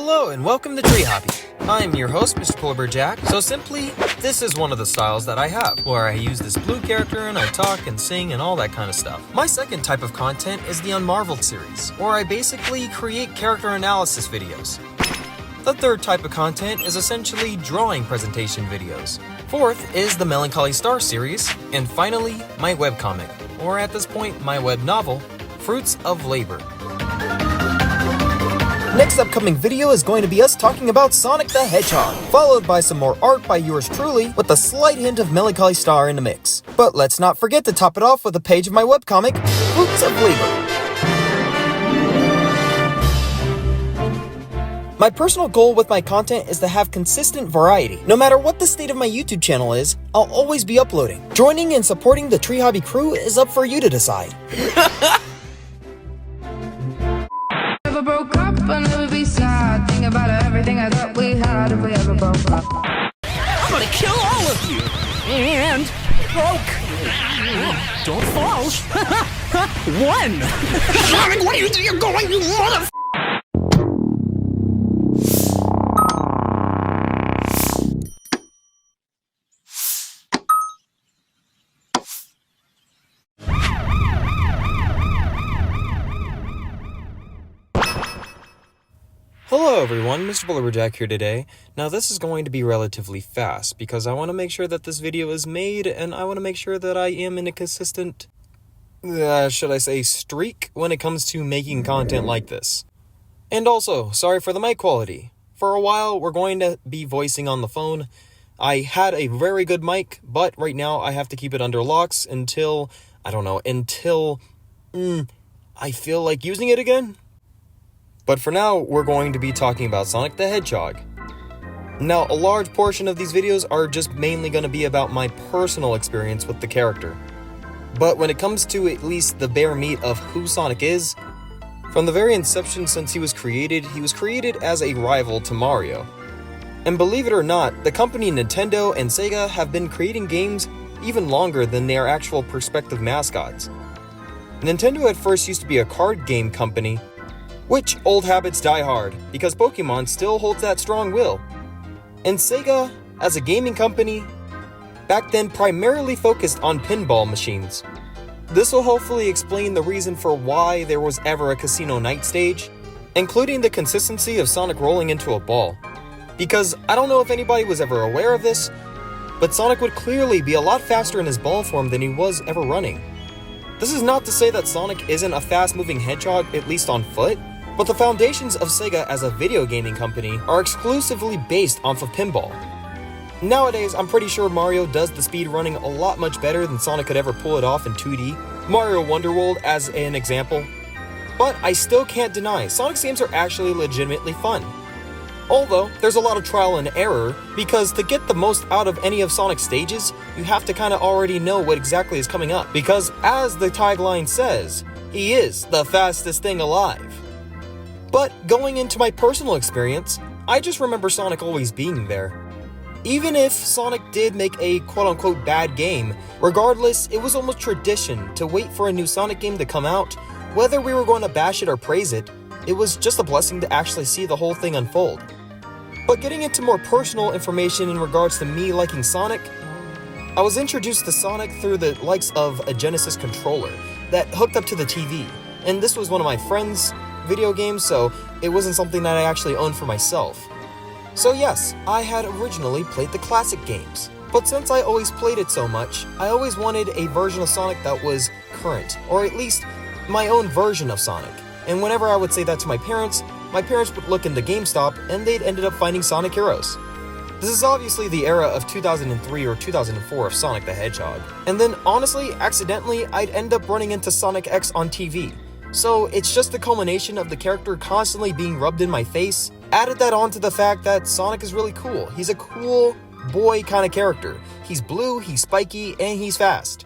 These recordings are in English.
Hello and welcome to Tree Hobby. I'm your host, Mr. Polar Bear Jack. So simply, this is one of the styles that I have, where I use this blue character and I talk and sing and all that kind of stuff. My second type of content is the Unmarveled series, where I basically create character analysis videos. The third type of content is essentially drawing presentation videos. Fourth is the Melancholy Star series, and finally, my webcomic, or at this point, my web novel, Fruits of Labor. Next upcoming video is going to be us talking about Sonic the Hedgehog, followed by some more art by yours truly, with a slight hint of Melancholy Star in the mix. But let's not forget to top it off with a page of my webcomic, Fruits of Labor. My personal goal with my content is to have consistent variety. No matter what the state of my YouTube channel is, I'll always be uploading. Joining and supporting the Tree Hobby crew is up for you to decide. Never broke up, I'll never be sad. Think about everything I thought we had if we ever broke up. I'm gonna kill all of you! And broke! Don't fall! One! Sonic, what do you think you're going, you mother... Hello everyone, Mr. Polar Bear Jack here today. Now this is going to be relatively fast because I want to make sure that this video is made and I want to make sure that I am in a consistent, should I say, streak when it comes to making content like this. And also, sorry for the mic quality. For a while, we're going to be voicing on the phone. I had a very good mic, but right now I have to keep it under locks until I feel like using it again. But for now, we're going to be talking about Sonic the Hedgehog. Now, a large portion of these videos are just mainly going to be about my personal experience with the character. But when it comes to at least the bare meat of who Sonic is, from the very inception since he was created as a rival to Mario. And believe it or not, the company Nintendo and Sega have been creating games even longer than their actual prospective mascots. Nintendo at first used to be a card game company, which old habits die hard, because Pokemon still holds that strong will. And Sega, as a gaming company, back then primarily focused on pinball machines. This will hopefully explain the reason for why there was ever a Casino Night stage, including the consistency of Sonic rolling into a ball. Because I don't know if anybody was ever aware of this, but Sonic would clearly be a lot faster in his ball form than he was ever running. This is not to say that Sonic isn't a fast-moving hedgehog, at least on foot, but the foundations of Sega as a video gaming company are exclusively based off of pinball. Nowadays, I'm pretty sure Mario does the speed running a lot much better than Sonic could ever pull it off in 2D, Mario Wonderworld as an example. But I still can't deny, Sonic's games are actually legitimately fun. Although, there's a lot of trial and error, because to get the most out of any of Sonic's stages, you have to kinda already know what exactly is coming up, because as the tagline says, he is the fastest thing alive. But going into my personal experience, I just remember Sonic always being there. Even if Sonic did make a quote-unquote bad game, regardless, it was almost tradition to wait for a new Sonic game to come out. Whether we were going to bash it or praise it, it was just a blessing to actually see the whole thing unfold. But getting into more personal information in regards to me liking Sonic, I was introduced to Sonic through the likes of a Genesis controller that hooked up to the TV, and this was one of my friends' video games, so it wasn't something that I actually owned for myself. So yes, I had originally played the classic games, but since I always played it so much, I always wanted a version of Sonic that was current, or at least my own version of Sonic. And whenever I would say that to my parents would look into GameStop and they'd ended up finding Sonic Heroes. This is obviously the era of 2003 or 2004 of Sonic the Hedgehog. And then honestly, accidentally, I'd end up running into Sonic X on TV. So it's just the culmination of the character constantly being rubbed in my face. Added that on to the fact that Sonic is really cool. He's a cool boy kind of character. He's blue, he's spiky, and he's fast.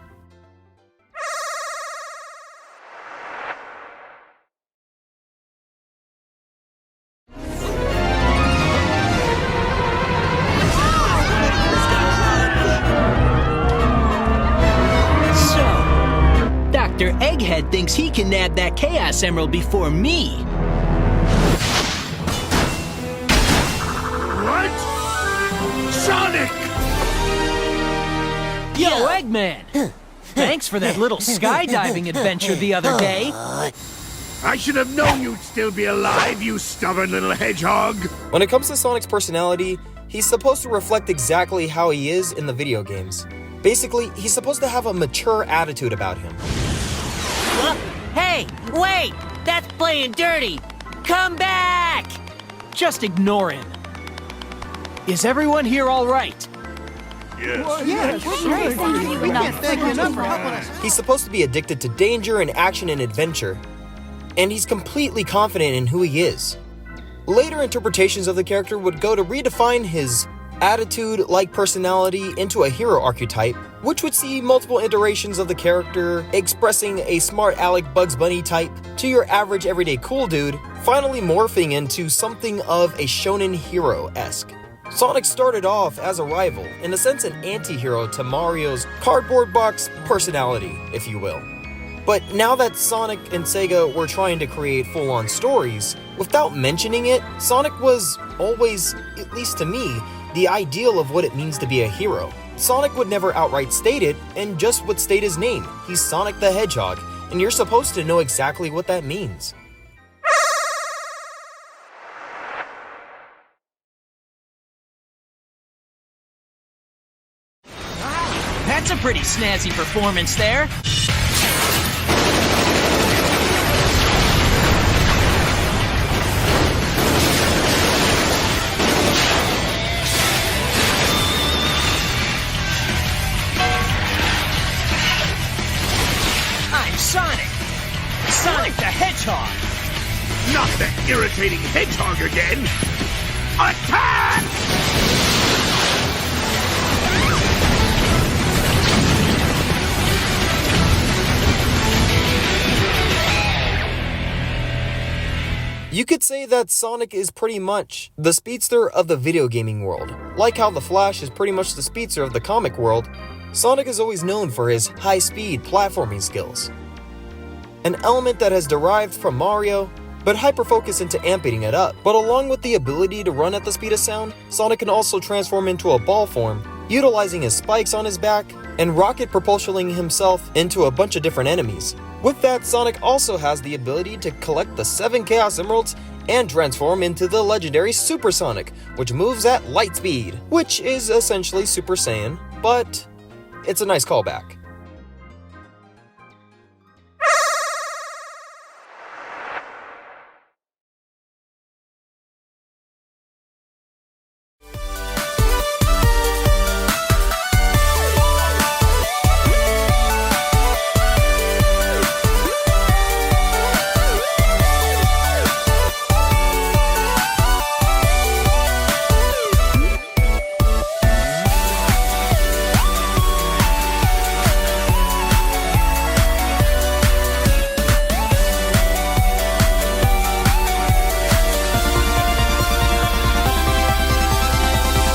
Dr. Egghead thinks he can nab that Chaos Emerald before me. Yo, Eggman! Thanks for that little skydiving adventure the other day. I should have known you'd still be alive, you stubborn little hedgehog! When it comes to Sonic's personality, he's supposed to reflect exactly how he is in the video games. Basically, he's supposed to have a mature attitude about him. Hey, wait! That's playing dirty! Come back! Just ignore him. Is everyone here all right? He's supposed to be addicted to danger and action and adventure, and he's completely confident in who he is. Later interpretations of the character would go to redefine his attitude-like personality into a hero archetype, which would see multiple iterations of the character expressing a smart aleck Bugs Bunny type to your average everyday cool dude, finally morphing into something of a shonen hero-esque. Sonic started off as a rival, in a sense an anti-hero to Mario's cardboard box personality, if you will. But now that Sonic and Sega were trying to create full-on stories, without mentioning it, Sonic was always, at least to me, the ideal of what it means to be a hero. Sonic would never outright state it, and just would state his name. He's Sonic the Hedgehog, and you're supposed to know exactly what that means. That's a pretty snazzy performance there. I'm Sonic! Sonic the Hedgehog! Not the irritating hedgehog again! Attack! You could say that Sonic is pretty much the speedster of the video gaming world. Like how the Flash is pretty much the speedster of the comic world, Sonic is always known for his high-speed platforming skills. An element that has derived from Mario, but hyper-focused into amping it up. But along with the ability to run at the speed of sound, Sonic can also transform into a ball form, utilizing his spikes on his back, and rocket propulsioning himself into a bunch of different enemies. With that, Sonic also has the ability to collect the 7 Chaos Emeralds and transform into the legendary Super Sonic, which moves at light speed, which is essentially Super Saiyan, but it's a nice callback.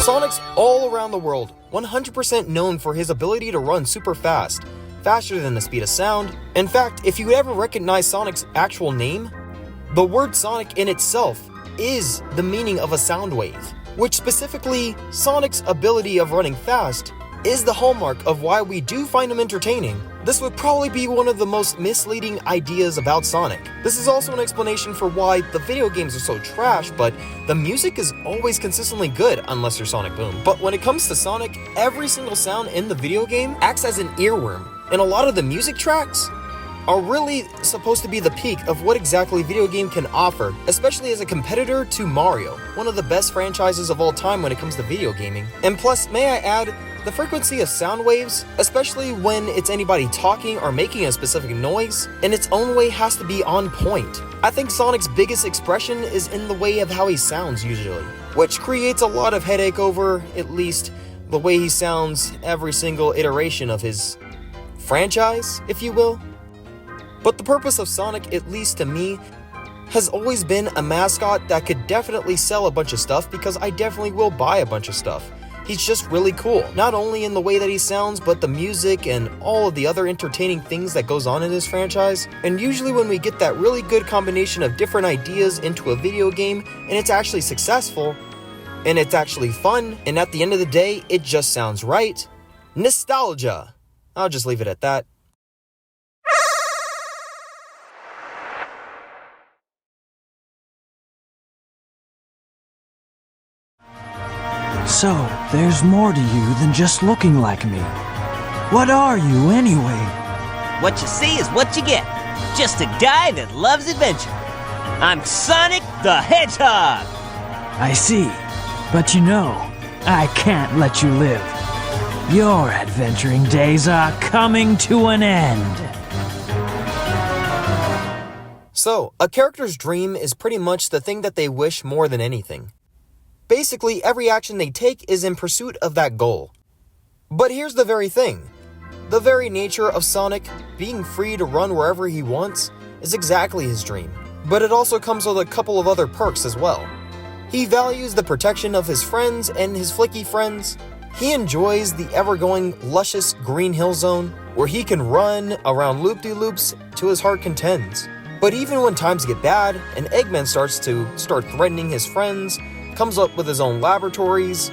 Sonic's all around the world, 100% known for his ability to run super fast, faster than the speed of sound. In fact, if you ever recognize Sonic's actual name, the word Sonic in itself is the meaning of a sound wave, which specifically, Sonic's ability of running fast is the hallmark of why we do find him entertaining. This would probably be one of the most misleading ideas about Sonic. This is also an explanation for why the video games are so trash, but the music is always consistently good unless you're Sonic Boom. But when it comes to Sonic, every single sound in the video game acts as an earworm, and a lot of the music tracks are really supposed to be the peak of what exactly video game can offer, especially as a competitor to Mario, one of the best franchises of all time when it comes to video gaming. And plus, may I add, the frequency of sound waves, especially when it's anybody talking or making a specific noise, in its own way has to be on point. I think Sonic's biggest expression is in the way of how he sounds usually, which creates a lot of headache over, at least, the way he sounds every single iteration of his franchise, if you will. But the purpose of Sonic, at least to me, has always been a mascot that could definitely sell a bunch of stuff, because I definitely will buy a bunch of stuff. He's just really cool, not only in the way that he sounds, but the music and all of the other entertaining things that goes on in his franchise. And usually when we get that really good combination of different ideas into a video game, and it's actually successful, and it's actually fun, and at the end of the day, it just sounds right, Nostalgia. I'll just leave it at that. So, there's more to you than just looking like me. What are you, anyway? What you see is what you get. Just a guy that loves adventure. I'm Sonic the Hedgehog. I see. But you know, I can't let you live. Your adventuring days are coming to an end. So, a character's dream is pretty much the thing that they wish more than anything. Basically, every action they take is in pursuit of that goal. But here's the very thing. The very nature of Sonic, being free to run wherever he wants, is exactly his dream. But it also comes with a couple of other perks as well. He values the protection of his friends and his flicky friends. He enjoys the ever-going, luscious Green Hill Zone, where he can run around loop-de-loops till his heart contends. But even when times get bad, and Eggman starts threatening his friends, comes up with his own laboratories,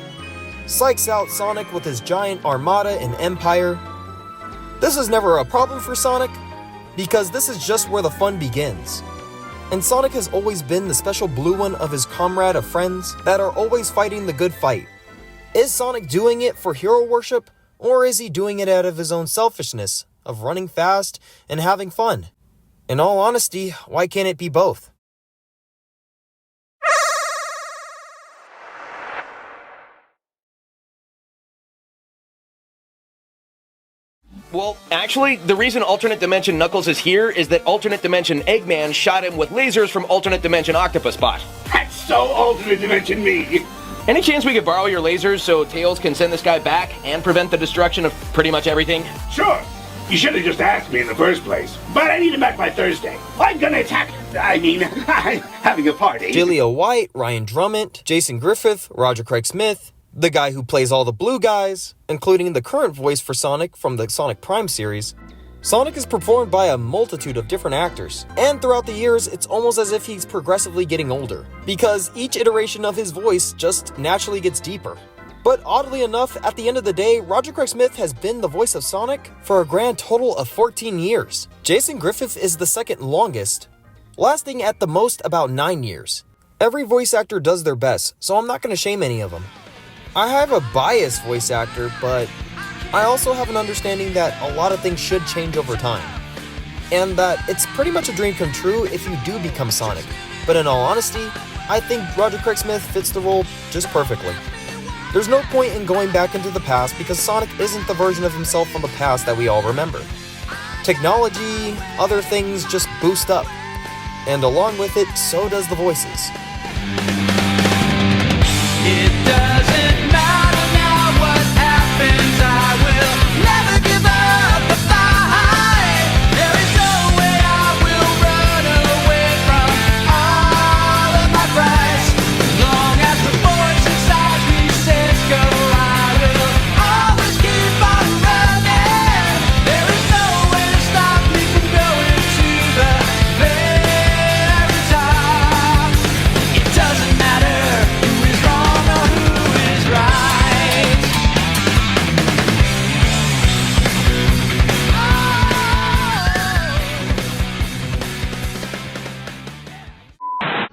psychs out Sonic with his giant armada and empire. This is never a problem for Sonic, because this is just where the fun begins. And Sonic has always been the special blue one of his comrade of friends that are always fighting the good fight. Is Sonic doing it for hero worship, or is he doing it out of his own selfishness of running fast and having fun? In all honesty, why can't it be both? Well, actually, the reason Alternate Dimension Knuckles is here is that Alternate Dimension Eggman shot him with lasers from Alternate Dimension Octopus Bot. That's so Alternate Dimension me! Any chance we could borrow your lasers so Tails can send this guy back and prevent the destruction of pretty much everything? Sure! You should have just asked me in the first place. But I need him back by Thursday. I'm gonna attack. I'm having a party. Julia White, Ryan Drummond, Jason Griffith, Roger Craig Smith, the guy who plays all the blue guys, including the current voice for Sonic from the Sonic Prime series. Sonic is performed by a multitude of different actors, and throughout the years, it's almost as if he's progressively getting older, because each iteration of his voice just naturally gets deeper. But oddly enough, at the end of the day, Roger Craig Smith has been the voice of Sonic for a grand total of 14 years. Jason Griffith is the second longest, lasting at the most about 9 years. Every voice actor does their best, so I'm not going to shame any of them. I have a biased voice actor, but I also have an understanding that a lot of things should change over time. And that it's pretty much a dream come true if you do become Sonic. But in all honesty, I think Roger Craig Smith fits the role just perfectly. There's no point in going back into the past because Sonic isn't the version of himself from the past that we all remember. Technology, other things just boost up. And along with it, so does the voices. It doesn't matter now what happens, I will never give up the fight. There is no way I will run away from all of my prize. As long as the voice inside me says go, I will always keep on running. There is no way to stop me from going to the very top. It doesn't matter who is wrong or who is right.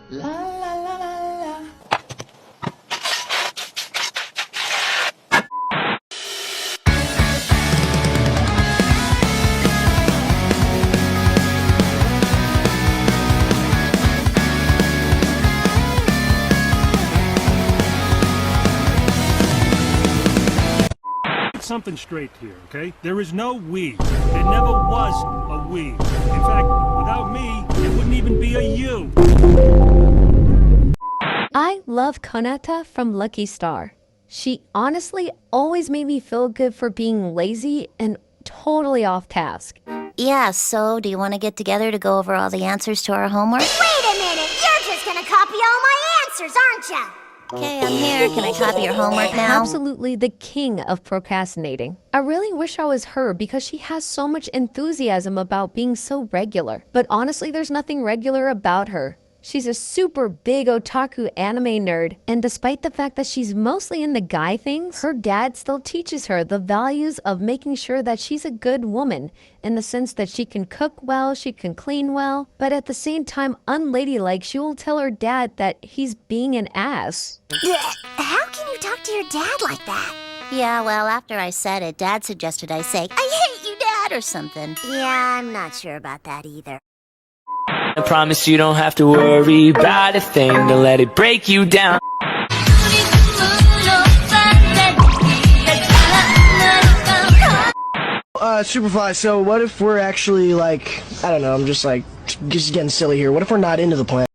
La la la la la. Something straight here, okay? There is no we. There never was a we. In fact, without me, it wouldn't even be a you. I love Konata from Lucky Star. She honestly always made me feel good for being lazy and totally off task. Yeah, so do you want to get together to go over all the answers to our homework? Wait a minute! You're just gonna copy all my answers, aren't ya? Okay, I'm here. Can I copy your homework now? Absolutely the king of procrastinating. I really wish I was her because she has so much enthusiasm about being so regular. But honestly, there's nothing regular about her. She's a super big otaku anime nerd, and despite the fact that she's mostly into guy things, her dad still teaches her the values of making sure that she's a good woman, in the sense that she can cook well, she can clean well, but at the same time, unladylike, she will tell her dad that he's being an ass. How can you talk to your dad like that? Yeah, well, after I said it, Dad suggested I say, I hate you, Dad, or something. Yeah, I'm not sure about that either. I promise you don't have to worry about a thing to let it break you down. Superfly, so what if we're actually, like, I don't know, I'm just getting silly here. What if we're not into the plan?